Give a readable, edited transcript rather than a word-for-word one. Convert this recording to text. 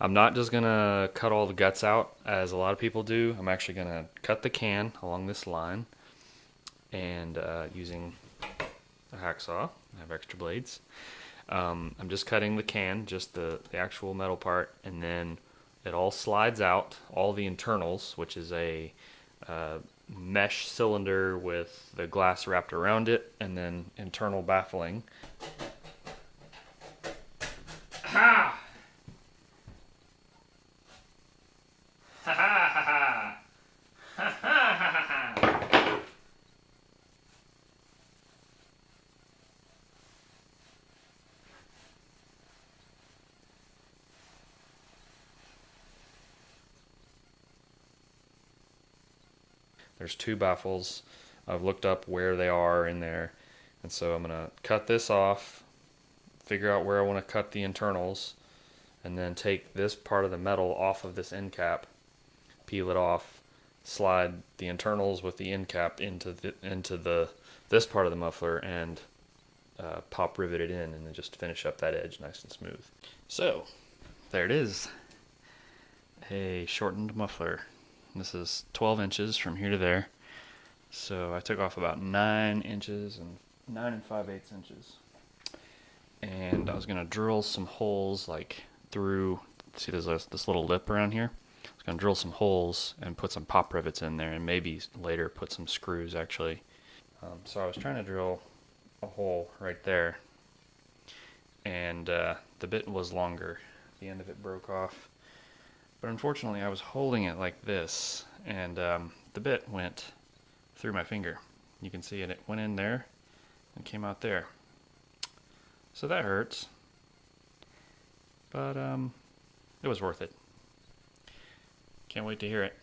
I'm not just gonna cut all the guts out as a lot of people do. I'm actually gonna cut the can along this line and using a hacksaw. I have extra blades. I'm just cutting the can, just the actual metal part, and then it all slides out, all the internals, which is a mesh cylinder with the glass wrapped around it, and then internal baffling. Ha! Ha ha ha ha! Ha ha ha ha! There's two baffles. I've looked up where they are in there, and so I'm gonna cut this off, figure out where I want to cut the internals, and then take this part of the metal off of this end cap, peel it off, slide the internals with the end cap into this part of the muffler, and pop rivet it in, and then just finish up that edge nice and smooth. So there it is, a shortened muffler. This is 12 inches from here to there. So I took off about 9 inches and 9 5/8 inches. And I was gonna drill some holes like through, see there's this little lip around here. I was gonna drill some holes and put some pop rivets in there, and maybe later put some screws actually. So I was trying to drill a hole right there, and the bit was longer. The end of it broke off. But unfortunately I was holding it like this, and the bit went through my finger. You can see it went in there and came out there. So that hurts, but it was worth it. Can't wait to hear it.